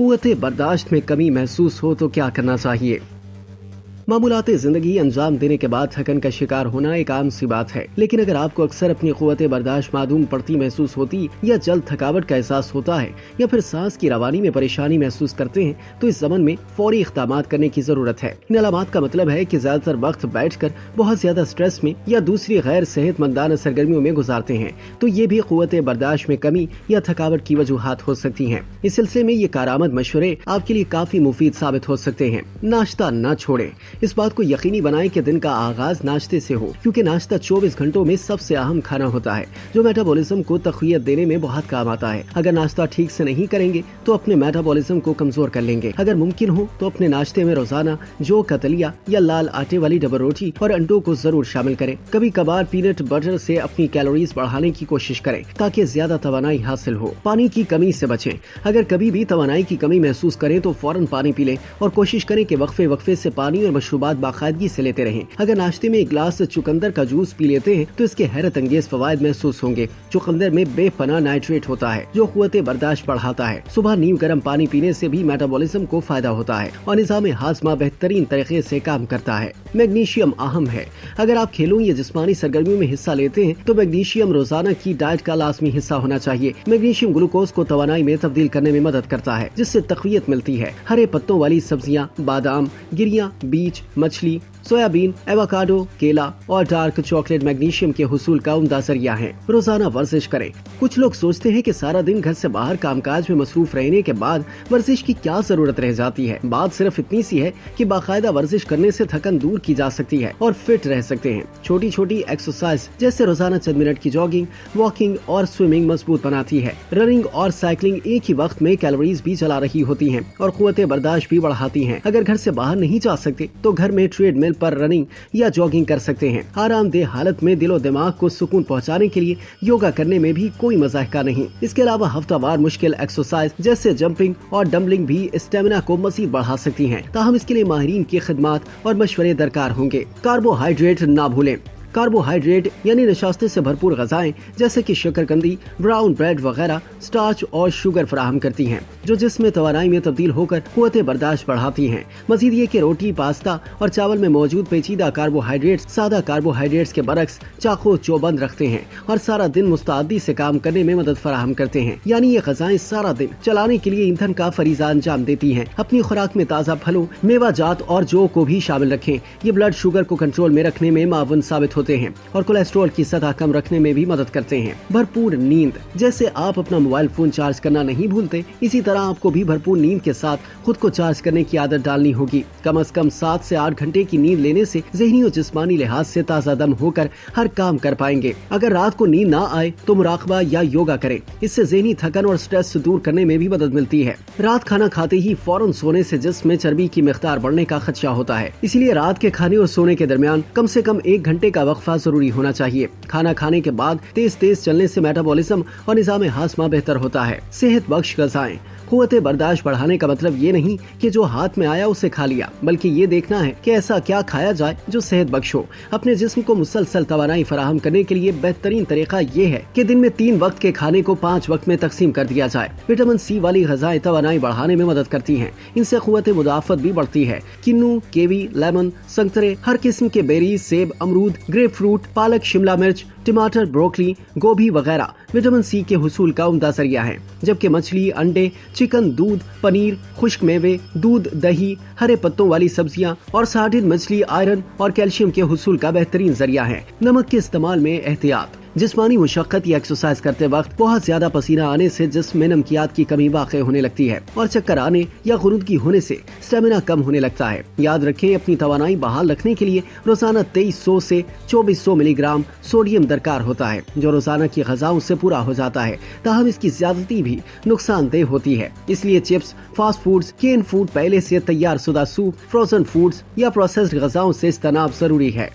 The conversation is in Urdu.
قوت برداشت میں کمی محسوس ہو تو کیا کرنا چاہیے؟ معمولات زندگی انجام دینے کے بعد تھکن کا شکار ہونا ایک عام سی بات ہے، لیکن اگر آپ کو اکثر اپنی قوت برداشت معدوم پڑتی محسوس ہوتی یا جلد تھکاوٹ کا احساس ہوتا ہے یا پھر سانس کی روانی میں پریشانی محسوس کرتے ہیں تو اس زمن میں فوری اقدامات کرنے کی ضرورت ہے۔ ان علامات کا مطلب ہے کہ زیادہ تر وقت بیٹھ کر بہت زیادہ سٹریس میں یا دوسری غیر صحت مندانہ سرگرمیوں میں گزارتے ہیں تو یہ بھی قوت برداشت میں کمی یا تھکاوٹ کی وجوہات ہو سکتی ہیں۔ اس سلسلے میں یہ کارآمد مشورے آپ کے لیے کافی مفید ثابت ہو سکتے ہیں۔ ناشتہ نہ چھوڑیں۔ اس بات کو یقینی بنائیں کہ دن کا آغاز ناشتے سے ہو، کیونکہ ناشتہ 24 گھنٹوں میں سب سے اہم کھانا ہوتا ہے جو میٹابولزم کو تقویت دینے میں بہت کام آتا ہے۔ اگر ناشتہ ٹھیک سے نہیں کریں گے تو اپنے میٹابولزم کو کمزور کر لیں گے۔ اگر ممکن ہو تو اپنے ناشتے میں روزانہ جو کا دلیا یا لال آٹے والی ڈبل روٹی اور انڈوں کو ضرور شامل کریں۔ کبھی کبھار پینٹ بٹر سے اپنی کیلوریز بڑھانے کی کوشش کریں تاکہ زیادہ توانائی حاصل ہو۔ پانی کی کمی سے بچیں۔ اگر کبھی بھی توانائی کی کمی محسوس کریں تو فوراً پانی پی لیں اور کوشش کریں کہ وقفے سے پانی اور مشروبات باقاعدگی سے لیتے رہیں۔ اگر ناشتے میں ایک گلاس چقندر کا جوس پی لیتے ہیں تو اس کے حیرت انگیز فوائد محسوس ہوں گے۔ چقندر میں بے پناہ نائٹریٹ ہوتا ہے جو قوت برداشت بڑھاتا ہے۔ صبح نیم گرم پانی پینے سے بھی میٹابولزم کو فائدہ ہوتا ہے اور نظام ہاضمہ بہترین طریقے سے کام کرتا ہے۔ میگنیشیم اہم ہے۔ اگر آپ کھیلوں یا جسمانی سرگرمیوں میں حصہ لیتے ہیں تو میگنیشیم روزانہ کی ڈائٹ کا لازمی حصہ ہونا چاہیے۔ میگنیشیم گلوکوز کو توانائی میں تبدیل کرنے میں مدد کرتا ہے جس سے تقویت ملتی ہے۔ ہرے پتوں والی سبزیاں، بادام، گریاں، بیج، مچھلی، سویابین، ایووکاڈو، کیلا اور ڈارک چاکلیٹ میگنیشیم کے حصول کا عمدہ ذریعہ ہیں۔ روزانہ ورزش کریں۔ کچھ لوگ سوچتے ہیں کہ سارا دن گھر سے باہر کام کاج میں مصروف رہنے کے بعد ورزش کی کیا ضرورت رہ جاتی ہے۔ بات صرف اتنی سی ہے کہ باقاعدہ ورزش کرنے سے تھکن دور کی جا سکتی ہے اور فٹ رہ سکتے ہیں۔ چھوٹی چھوٹی ایکسرسائز جیسے روزانہ چند منٹ کی جاگنگ، واکنگ اور سوئمنگ مضبوط بناتی ہے۔ رننگ اور سائیکلنگ ایک ہی وقت میں کیلوریز بھی جلا رہی ہوتی ہیں اور قوت برداشت بھی بڑھاتی ہیں۔ اگر گھر سے باہر نہیں جا سکتے تو گھر میں ٹریڈ مل پر رننگ یا جاگنگ کر سکتے ہیں۔ آرام دہ حالت میں دل و دماغ کو سکون پہنچانے کے لیے یوگا کرنے میں بھی کوئی مضحکہ نہیں۔ اس کے علاوہ ہفتہ وار مشکل ایکسرسائز جیسے جمپنگ اور ڈمبلنگ بھی اسٹیمنا کو مزید بڑھا سکتی ہیں، تاہم اس کے لیے ماہرین کی خدمات اور مشورے درکار ہوں گے۔ کاربوہائیڈریٹ نہ بھولیں۔ کاربوہائیڈریٹ یعنی نشاستے سے بھرپور غذائیں جیسے کہ شکرکندی، براؤن بریڈ وغیرہ سٹارچ اور شوگر فراہم کرتی ہیں جو جسم میں توانائی میں تبدیل ہو کر قوت برداشت بڑھاتی ہیں۔ مزید یہ کہ روٹی، پاستا اور چاول میں موجود پیچیدہ کاربوہائیڈریٹس سادہ کاربوہائیڈریٹس کے برعکس چاقو چوبند رکھتے ہیں اور سارا دن مستعدی سے کام کرنے میں مدد فراہم کرتے ہیں، یعنی یہ غذائیں سارا دن چلانے کے لیے ایندھن کا فریضہ انجام دیتی ہیں۔ اپنی خوراک میں تازہ پھلوں، میوہ جات اور جو کو بھی شامل رکھیں۔ یہ بلڈ شوگر کو کنٹرول میں رکھنے میں معاون ثابت ہوتے ہیں اور کولیسٹرول کی سطح کم رکھنے میں بھی مدد کرتے ہیں۔ بھرپور نیند جیسے آپ اپنا موبائل فون چارج کرنا نہیں بھولتے، اسی طرح آپ کو بھی بھرپور نیند کے ساتھ خود کو چارج کرنے کی عادت ڈالنی ہوگی۔ کم از کم 7 سے 8 گھنٹے کی نیند لینے سے ذہنی اور جسمانی لحاظ سے تازہ دم ہو کر ہر کام کر پائیں گے۔ اگر رات کو نیند نہ آئے تو مراقبہ یا یوگا کریں، اس سے ذہنی تھکن اور سٹریس دور کرنے میں بھی مدد ملتی ہے۔ رات کھانا کھاتے ہی فوراً سونے سے جسم میں چربی کی مقدار بڑھنے کا خدشہ ہوتا ہے، اسی لیے رات کے کھانے اور سونے کے درمیان کم سے کم 1 گھنٹے کا وقفہ ضروری ہونا چاہیے۔ کھانا کھانے کے بعد تیز چلنے سے میٹابولزم اور نظام ہاضمہ بہتر ہوتا ہے۔ صحت بخش غذائیں۔ قوت برداشت بڑھانے کا مطلب یہ نہیں کہ جو ہاتھ میں آیا اسے کھا لیا، بلکہ یہ دیکھنا ہے کہ ایسا کیا کھایا جائے جو صحت بخش ہو۔ اپنے جسم کو مسلسل توانائی فراہم کرنے کے لیے بہترین طریقہ یہ ہے کہ دن میں 3 وقت کے کھانے کو 5 وقت میں تقسیم کر دیا جائے۔ وٹامن سی والی غذائیں توانائی بڑھانے میں مدد کرتی ہیں، ان سے قوت مدافعت بھی بڑھتی ہے۔ کنو، کیوی، لیمن، سنترے، ہر قسم کے بیریز، سیب، امرود، گریپ فروٹ، پالک، شملہ مرچ، ٹماٹر، بروکلی، گوبھی وغیرہ وٹامن سی کے حصول کا عمدہ ذریعہ ہیں، جبکہ مچھلی، انڈے، چکن، دودھ، پنیر، خشک میوے، دودھ، دہی، ہرے پتوں والی سبزیاں اور سارڈن مچھلی آئرن اور کیلشیم کے حصول کا بہترین ذریعہ ہے۔ نمک کے استعمال میں احتیاط۔ جسمانی مشقت یا ایکسرسائز کرتے وقت بہت زیادہ پسینہ آنے سے جسم میں نمکیات کی کمی واقع ہونے لگتی ہے اور چکر آنے یا غنودگی ہونے سے اسٹیمنا کم ہونے لگتا ہے۔ یاد رکھیں، اپنی توانائی بحال رکھنے کے لیے روزانہ 2300 سے 2400 ملی گرام سوڈیم درکار ہوتا ہے جو روزانہ کی غذاؤں سے پورا ہو جاتا ہے، تاہم اس کی زیادتی بھی نقصان دہ ہوتی ہے۔ اس لیے chips, fast foods, can food, پہلے سے تیار شدہ سوپ، فروزن فوڈز یا پروسیسڈ غذاؤں سے اجتناب ضروری ہے۔